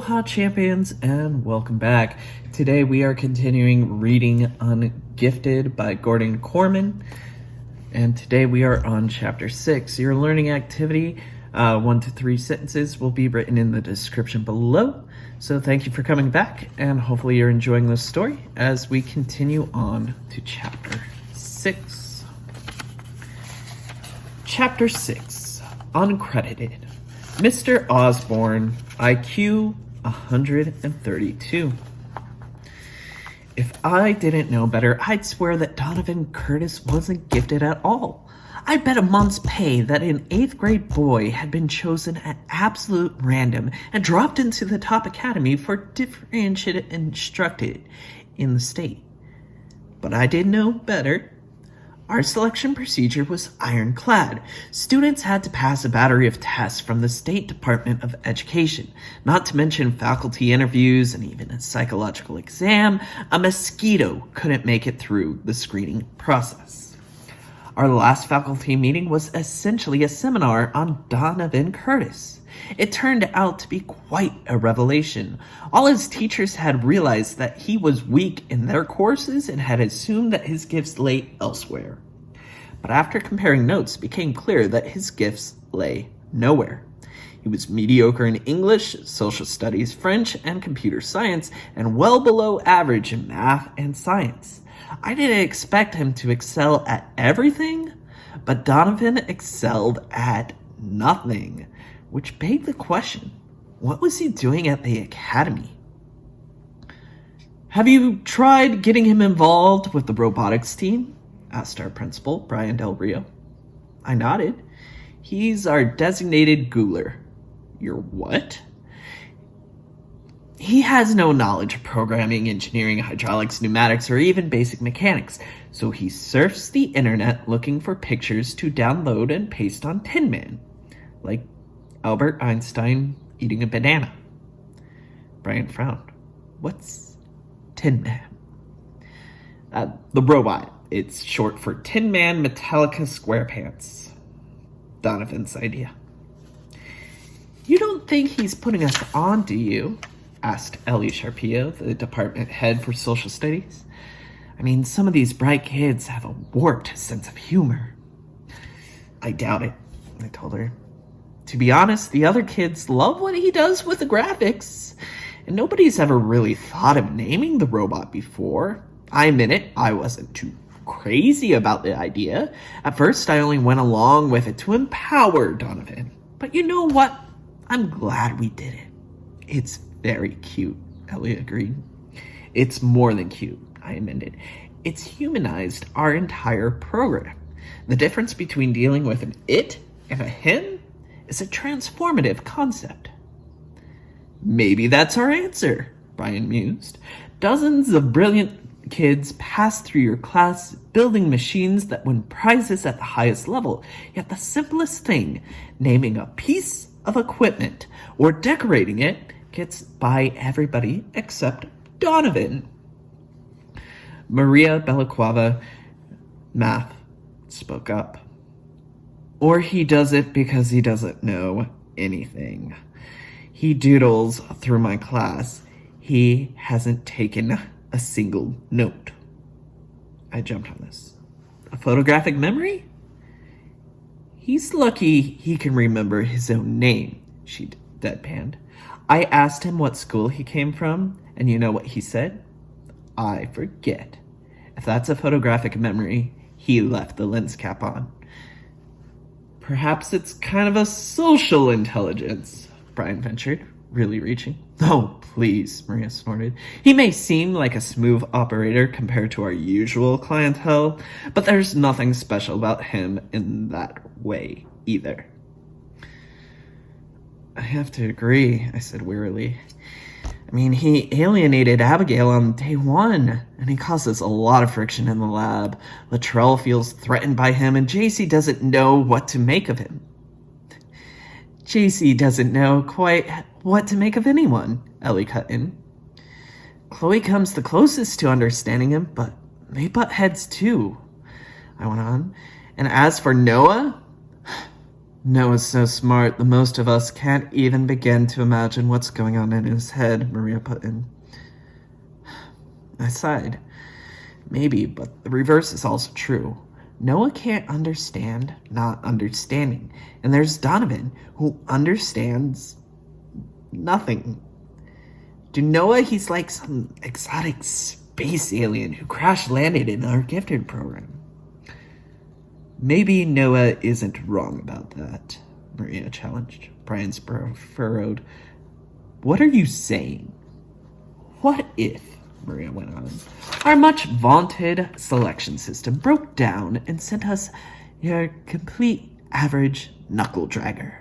Aloha champions, and welcome back. Today we are continuing reading Ungifted by Gordon Korman, and today we are on chapter 6. Your learning activity, 1 to 3 sentences, will be written in the description below. So thank you for coming back, and hopefully you're enjoying this story as we continue on to chapter 6. Chapter 6, Uncredited. Mr. Osborne, IQ 132. If I didn't know better, I'd swear that Donovan Curtis wasn't gifted at all. I'd bet a month's pay that an 8th grade boy had been chosen at absolute random and dropped into the top academy for differentiated instructed in the state. But I did know better. Our selection procedure was ironclad. Students had to pass a battery of tests from the State Department of Education, not to mention faculty interviews and even a psychological exam. A mosquito couldn't make it through the screening process. Our last faculty meeting was essentially a seminar on Donovan Curtis. It turned out to be quite a revelation. All his teachers had realized that he was weak in their courses and had assumed that his gifts lay elsewhere. But after comparing notes, it became clear that his gifts lay nowhere. He was mediocre in English, social studies, French, and computer science, and well below average in math and science. I didn't expect him to excel at everything, but Donovan excelled at nothing. Which begged the question, what was he doing at the academy? Have you tried getting him involved with the robotics team? Asked our principal, Brian Del Rio. I nodded. He's our designated Googler. Your what? He has no knowledge of programming, engineering, hydraulics, pneumatics, or even basic mechanics, so he surfs the internet looking for pictures to download and paste on Tin Man, like Albert Einstein eating a banana. Brian frowned. What's Tin Man? The robot. It's short for Tin Man Metallica SquarePants. Donovan's idea. You don't think he's putting us on, do you? Asked Ellie Sharpio, the department head for social studies. I mean, some of these bright kids have a warped sense of humor. I doubt it, I told her. To be honest, the other kids love what he does with the graphics, and nobody's ever really thought of naming the robot before. I admit it, I wasn't too crazy about the idea. At first, I only went along with it to empower Donovan. But you know what? I'm glad we did it. It's very cute, Ellie agreed. It's more than cute, I amended. It's humanized our entire program. The difference between dealing with an it and a him is a transformative concept. Maybe that's our answer, Brian mused. Dozens of brilliant kids pass through your class building machines that win prizes at the highest level, yet the simplest thing, naming a piece of equipment or decorating it, gets by everybody except Donovan. Maria Bellaquava, math, spoke up. Or he does it because he doesn't know anything. He doodles through my class. He hasn't taken a single note. I jumped on this. A photographic memory? He's lucky he can remember his own name, she deadpanned. I asked him what school he came from, and you know what he said? I forget. If that's a photographic memory, he left the lens cap on. Perhaps it's kind of a social intelligence, Brian ventured, really reaching. Oh, please, Maria snorted. He may seem like a smooth operator compared to our usual clientele, but there's nothing special about him in that way either. I have to agree, I said wearily. I mean, he alienated Abigail on day 1, and he causes a lot of friction in the lab. Latrell feels threatened by him, and JC doesn't know what to make of him. JC doesn't know quite what to make of anyone, Ellie cut in. Chloe comes the closest to understanding him, but they butt heads too, I went on. And as for Noah, Noah's so smart, the most of us can't even begin to imagine what's going on in his head, Maria put in. I sighed. Maybe, but the reverse is also true. Noah can't understand not understanding, and there's Donovan, who understands nothing. To Noah, he's like some exotic space alien who crash-landed in our gifted program. Maybe Noah isn't wrong about that, Maria challenged. Brian's brow furrowed. What are you saying? What if, Maria went on, our much vaunted selection system broke down and sent us your complete average knuckle dragger?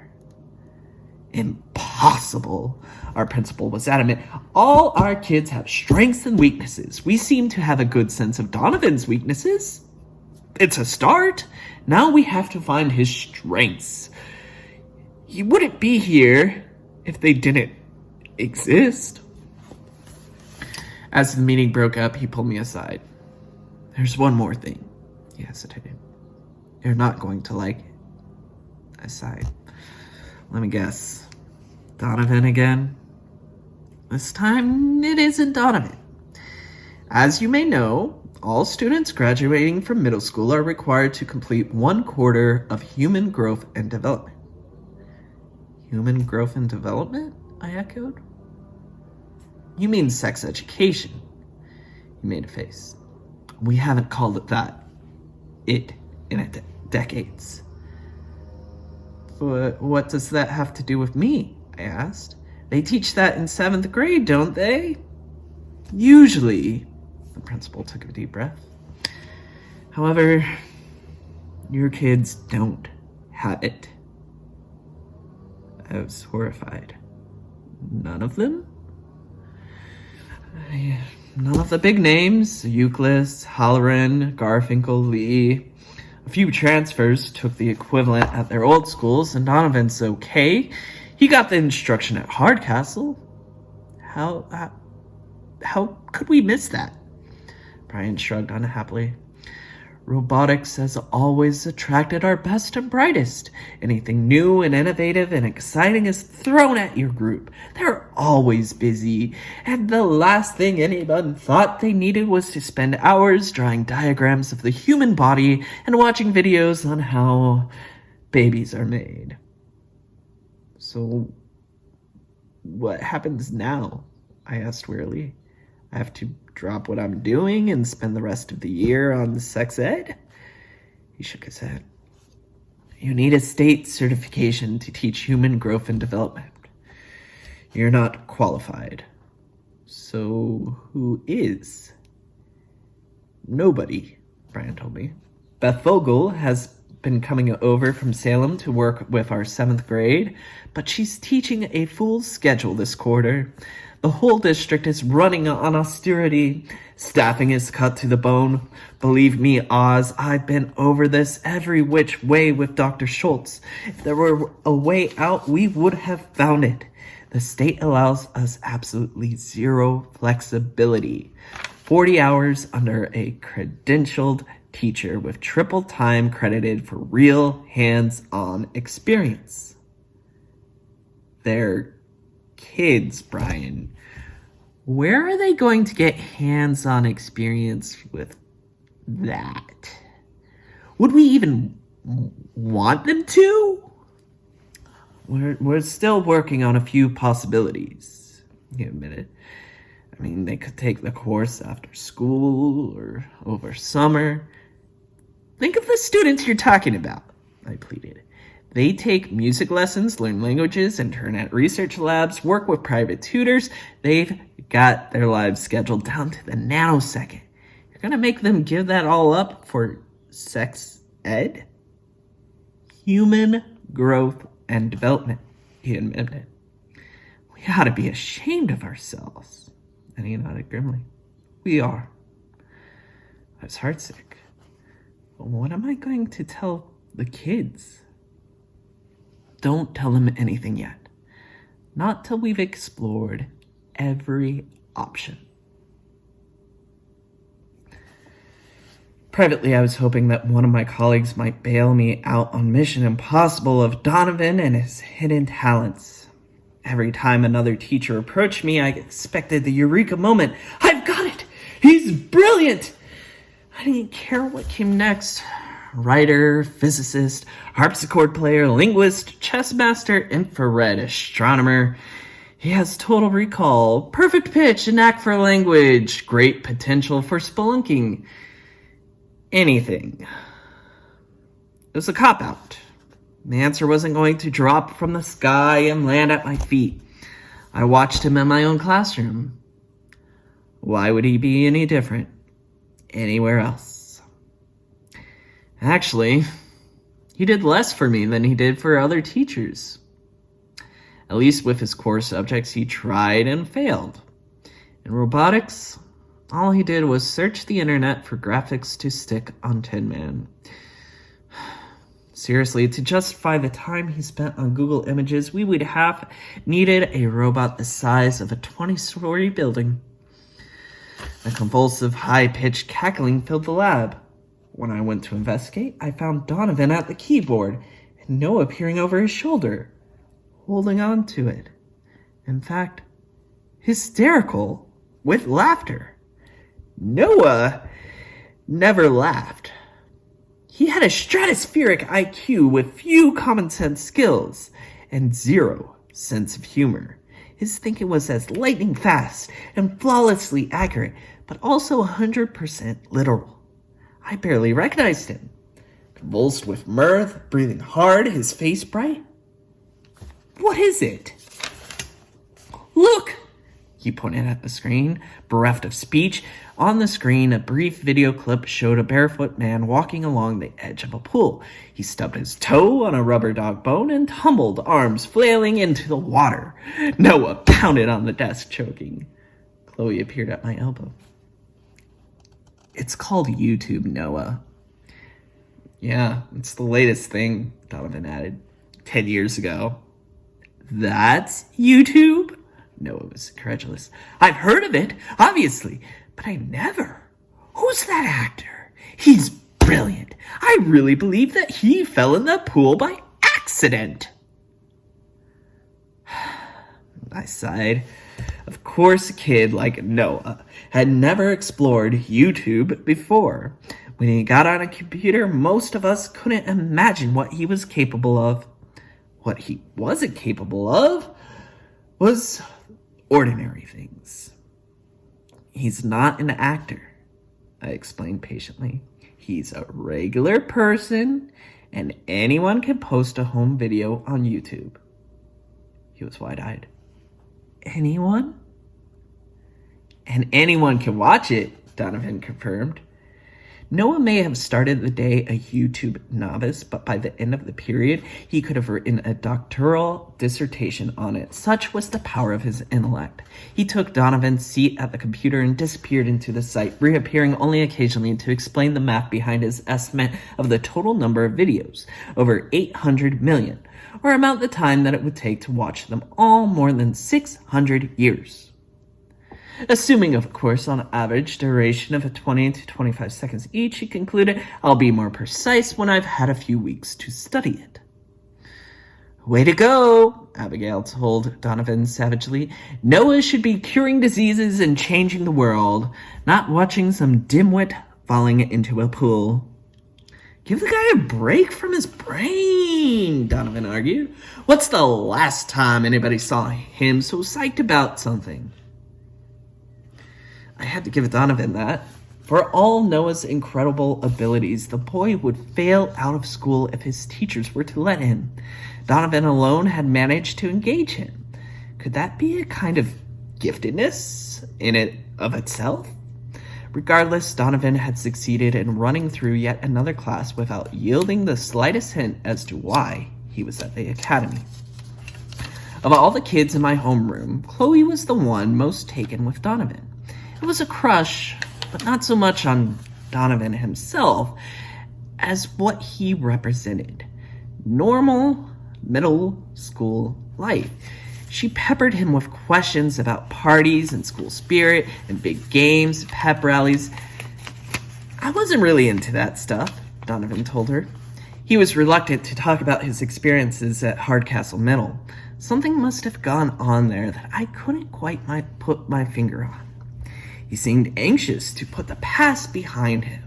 Impossible, our principal was adamant. All our kids have strengths and weaknesses. We seem to have a good sense of Donovan's weaknesses. It's a start. Now we have to find his strengths. He wouldn't be here if they didn't exist. As the meeting broke up, he pulled me aside. There's one more thing, he hesitated. You're not going to like it. I sighed. Let me guess. Donovan again? This time, it isn't Donovan. As you may know, all students graduating from middle school are required to complete 1/4 of human growth and development. Human growth and development? I echoed. You mean sex education. He made a face. We haven't called it that. In decades. But what does that have to do with me? I asked. They teach that in 7th grade, don't they? Usually. The principal took a deep breath. However, your kids don't have it. I was horrified. None of them? None of the big names. Euclid, Halloran, Garfinkel, Lee. A few transfers took the equivalent at their old schools, and Donovan's okay. He got the instruction at Hardcastle. How could we miss that? Brian shrugged unhappily. Robotics has always attracted our best and brightest. Anything new and innovative and exciting is thrown at your group. They're always busy, and the last thing anyone thought they needed was to spend hours drawing diagrams of the human body and watching videos on how babies are made. So, what happens now? I asked wearily. I have to drop what I'm doing and spend the rest of the year on sex ed? He shook his head. You need a state certification to teach human growth and development. You're not qualified. So who is? Nobody, Brian told me. Beth Vogel has been coming over from Salem to work with our 7th grade, but she's teaching a full schedule this quarter. The whole district is running on austerity. Staffing is cut to the bone. Believe me, Oz, I've been over this every which way with Dr. Schultz. If there were a way out, we would have found it. The state allows us absolutely zero flexibility. 40 hours under a credentialed teacher with triple time credited for real hands-on experience. They're kids, Brian. Where are they going to get hands-on experience with that? Would we even want them to? We're still working on a few possibilities, he admitted. I mean, they could take the course after school or over summer. Think of the students you're talking about, I pleaded. They take music lessons, learn languages, internet research labs, work with private tutors. They've got their lives scheduled down to the nanosecond. You're going to make them give that all up for sex ed? Human growth and development, he admitted. We ought to be ashamed of ourselves. And he nodded grimly. We are. I was heartsick. What am I going to tell the kids? Don't tell them anything yet. Not till we've explored every option. Privately, I was hoping that one of my colleagues might bail me out on Mission Impossible of Donovan and his hidden talents. Every time another teacher approached me, I expected the eureka moment. I've got it! He's brilliant! I didn't care what came next. Writer, physicist, harpsichord player, linguist, chess master, infrared astronomer. He has total recall, perfect pitch, a knack for language, great potential for spelunking. Anything. It was a cop-out. The answer wasn't going to drop from the sky and land at my feet. I watched him in my own classroom. Why would he be any different anywhere else? Actually, he did less for me than he did for other teachers. At least with his core subjects, he tried and failed. In robotics, all he did was search the internet for graphics to stick on Tin Man. Seriously, to justify the time he spent on Google Images, we would have needed a robot the size of a 20-story building. A convulsive, high-pitched cackling filled the lab. When I went to investigate, I found Donovan at the keyboard and Noah peering over his shoulder, holding on to it. In fact, hysterical with laughter. Noah never laughed. He had a stratospheric IQ with few common sense skills and zero sense of humor. His thinking was as lightning fast and flawlessly accurate, but also 100% literal. I barely recognized him. Convulsed with mirth, breathing hard, his face bright. What is it? Look! He pointed at the screen, bereft of speech. On the screen, a brief video clip showed a barefoot man walking along the edge of a pool. He stubbed his toe on a rubber dog bone and tumbled, arms flailing into the water. Noah pounded on the desk, choking. Chloe appeared at my elbow. It's called YouTube, Noah. Yeah, it's the latest thing, Donovan added. 10 years ago. That's YouTube? Noah was incredulous. I've heard of it, obviously, but I never. Who's that actor? He's brilliant. I really believe that he fell in that pool by accident. I sighed. Of course, a kid like Noah had never explored YouTube before. When he got on a computer, most of us couldn't imagine what he was capable of. What he wasn't capable of was ordinary things. He's not an actor, I explained patiently. He's a regular person, and anyone can post a home video on YouTube. He was wide-eyed. Anyone? And anyone can watch it, Donovan confirmed. Noah may have started the day a YouTube novice, but by the end of the period, he could have written a doctoral dissertation on it. Such was the power of his intellect. He took Donovan's seat at the computer and disappeared into the site, reappearing only occasionally to explain the math behind his estimate of the total number of videos, over 800 million, or about the time that it would take to watch them all, more than 600 years. Assuming, of course, on average duration of 20 to 25 seconds each, he concluded, I'll be more precise when I've had a few weeks to study it. Way to go, Abigail told Donovan savagely. Noah should be curing diseases and changing the world, not watching some dimwit falling into a pool. Give the guy a break from his brain, Donovan argued. What's the last time anybody saw him so psyched about something? I had to give Donovan that. For all Noah's incredible abilities, the boy would fail out of school if his teachers were to let him. Donovan alone had managed to engage him. Could that be a kind of giftedness in it of itself? Regardless, Donovan had succeeded in running through yet another class without yielding the slightest hint as to why he was at the academy. Of all the kids in my homeroom, Chloe was the one most taken with Donovan. It was a crush, but not so much on Donovan himself as what he represented. Normal middle school life. She peppered him with questions about parties and school spirit and big games, pep rallies. I wasn't really into that stuff, Donovan told her. He was reluctant to talk about his experiences at Hardcastle Middle. Something must have gone on there that I couldn't quite put my finger on. He seemed anxious to put the past behind him,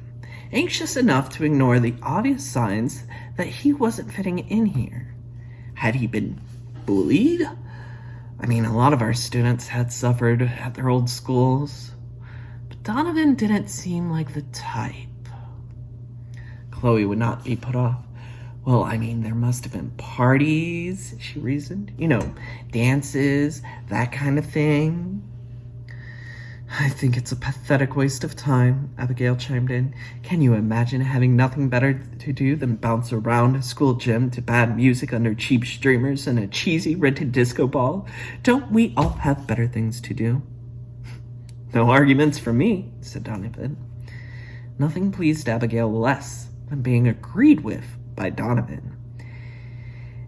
anxious enough to ignore the obvious signs that he wasn't fitting in here. Had he been bullied? I mean, a lot of our students had suffered at their old schools, but Donovan didn't seem like the type. Chloe would not be put off. Well, I mean, there must have been parties, she reasoned. You know, dances, that kind of thing. I think it's a pathetic waste of time, Abigail chimed in. Can you imagine having nothing better to do than bounce around a school gym to bad music under cheap streamers and a cheesy rented disco ball? Don't we all have better things to do? No arguments from me, said Donovan. Nothing pleased Abigail less than being agreed with by Donovan.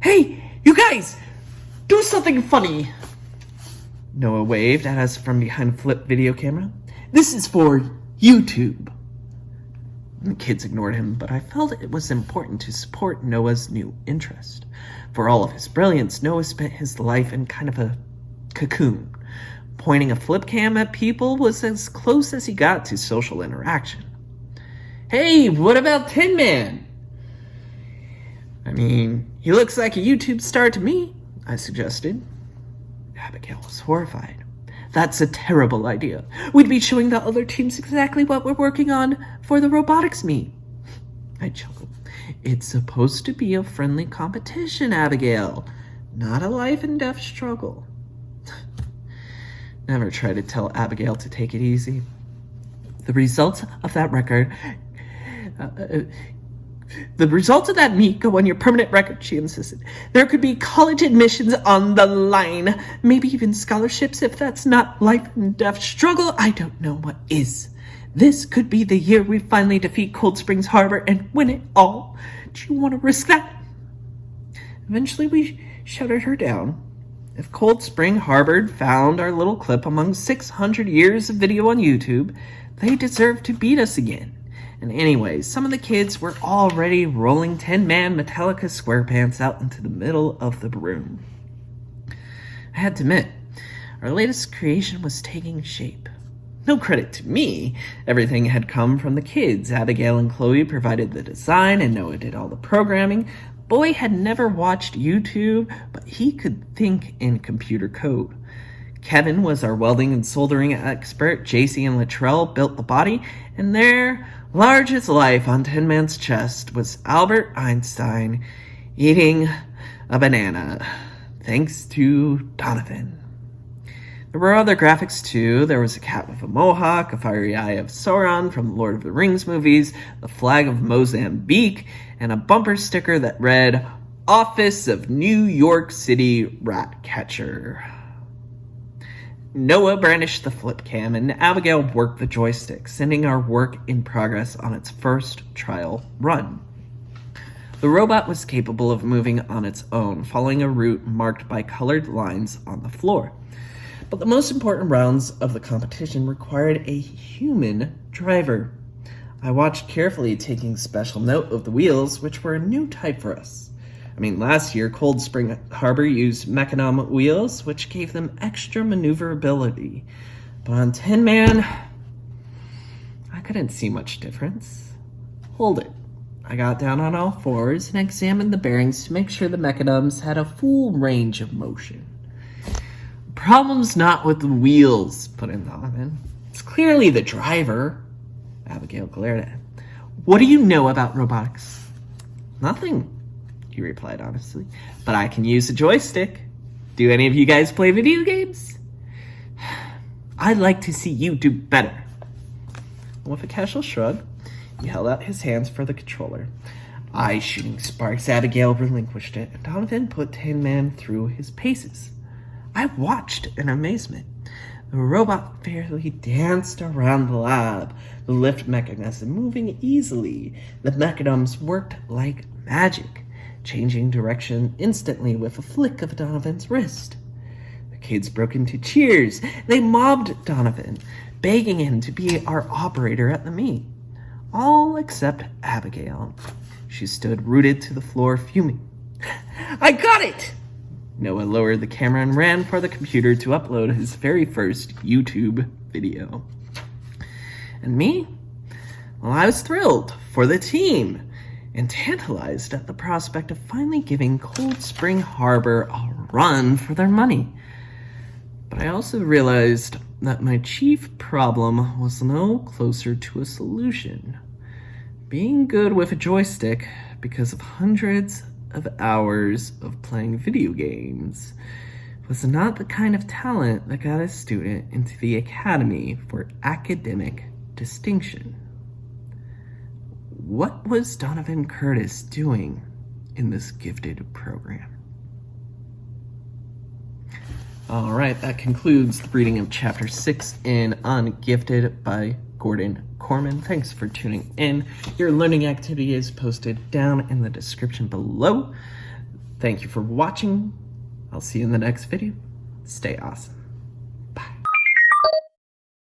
Hey, you guys! Do something funny! Noah waved at us from behind a flip video camera. This is for YouTube. The kids ignored him, but I felt it was important to support Noah's new interest. For all of his brilliance, Noah spent his life in kind of a cocoon. Pointing a flip cam at people was as close as he got to social interaction. Hey, what about Tin Man? I mean, he looks like a YouTube star to me, I suggested. Abigail was horrified. That's a terrible idea. We'd be showing the other teams exactly what we're working on for the robotics meet. I chuckled. It's supposed to be a friendly competition, Abigail, not a life and death struggle. Never try to tell Abigail to take it easy. The results of that meet go on your permanent record, she insisted. There could be college admissions on the line, maybe even scholarships. If that's not life and death struggle, I don't know what is. This could be the year we finally defeat Cold Springs Harbor and win it all. Do you want to risk that? Eventually we shouted her down. If Cold Spring Harbor found our little clip among 600 years of video on YouTube, they deserve to beat us again. And anyways, some of the kids were already rolling 10-man Metallica SquarePants out into the middle of the room. I had to admit, our latest creation was taking shape. No credit to me. Everything had come from the kids. Abigail and Chloe provided the design, and Noah did all the programming. Boy had never watched YouTube, but he could think in computer code. Kevin was our welding and soldering expert. JC and Latrell built the body, and there, large as life on Tin Man's chest, was Albert Einstein eating a banana, thanks to Donovan. There were other graphics too. There was a cat with a mohawk, a fiery eye of Sauron from the Lord of the Rings movies, the flag of Mozambique, and a bumper sticker that read, Office of New York City Rat Catcher. Noah brandished the flip cam, and Abigail worked the joystick, sending our work in progress on its first trial run. The robot was capable of moving on its own, following a route marked by colored lines on the floor. But the most important rounds of the competition required a human driver. I watched carefully, taking special note of the wheels, which were a new type for us. I mean, last year, Cold Spring Harbor used Mechanom wheels, which gave them extra maneuverability. But on Tin Man, I couldn't see much difference. Hold it. I got down on all fours and examined the bearings to make sure the Mechanoms had a full range of motion. Problem's not with the wheels, put in Donovan. It's clearly the driver. Abigail glared at him. What do you know about robotics? Nothing, he replied honestly. But I can use a joystick. Do any of you guys play video games? I'd like to see you do better. With a casual shrug, he held out his hands for the controller. Eyes shooting sparks, Abigail relinquished it, and Donovan put Tin Man through his paces. I watched in amazement. The robot fairly danced around the lab, the lift mechanism moving easily. The mechanisms worked like magic, changing direction instantly with a flick of Donovan's wrist. The kids broke into cheers. They mobbed Donovan, begging him to be our operator at the meet. all except Abigail. She stood rooted to the floor, fuming. I got it! Noah lowered the camera and ran for the computer to upload his very first YouTube video. And me? Well, I was thrilled for the team and tantalized at the prospect of finally giving Cold Spring Harbor a run for their money. But I also realized that my chief problem was no closer to a solution. Being good with a joystick because of hundreds of hours of playing video games was not the kind of talent that got a student into the Academy for Academic Distinction. What was Donovan Curtis doing in this gifted program? All right, that concludes the reading of Chapter 6 in Ungifted by Gordon Korman. Thanks for tuning in. Your learning activity is posted down in the description below. Thank you for watching. I'll see you in the next video. Stay awesome.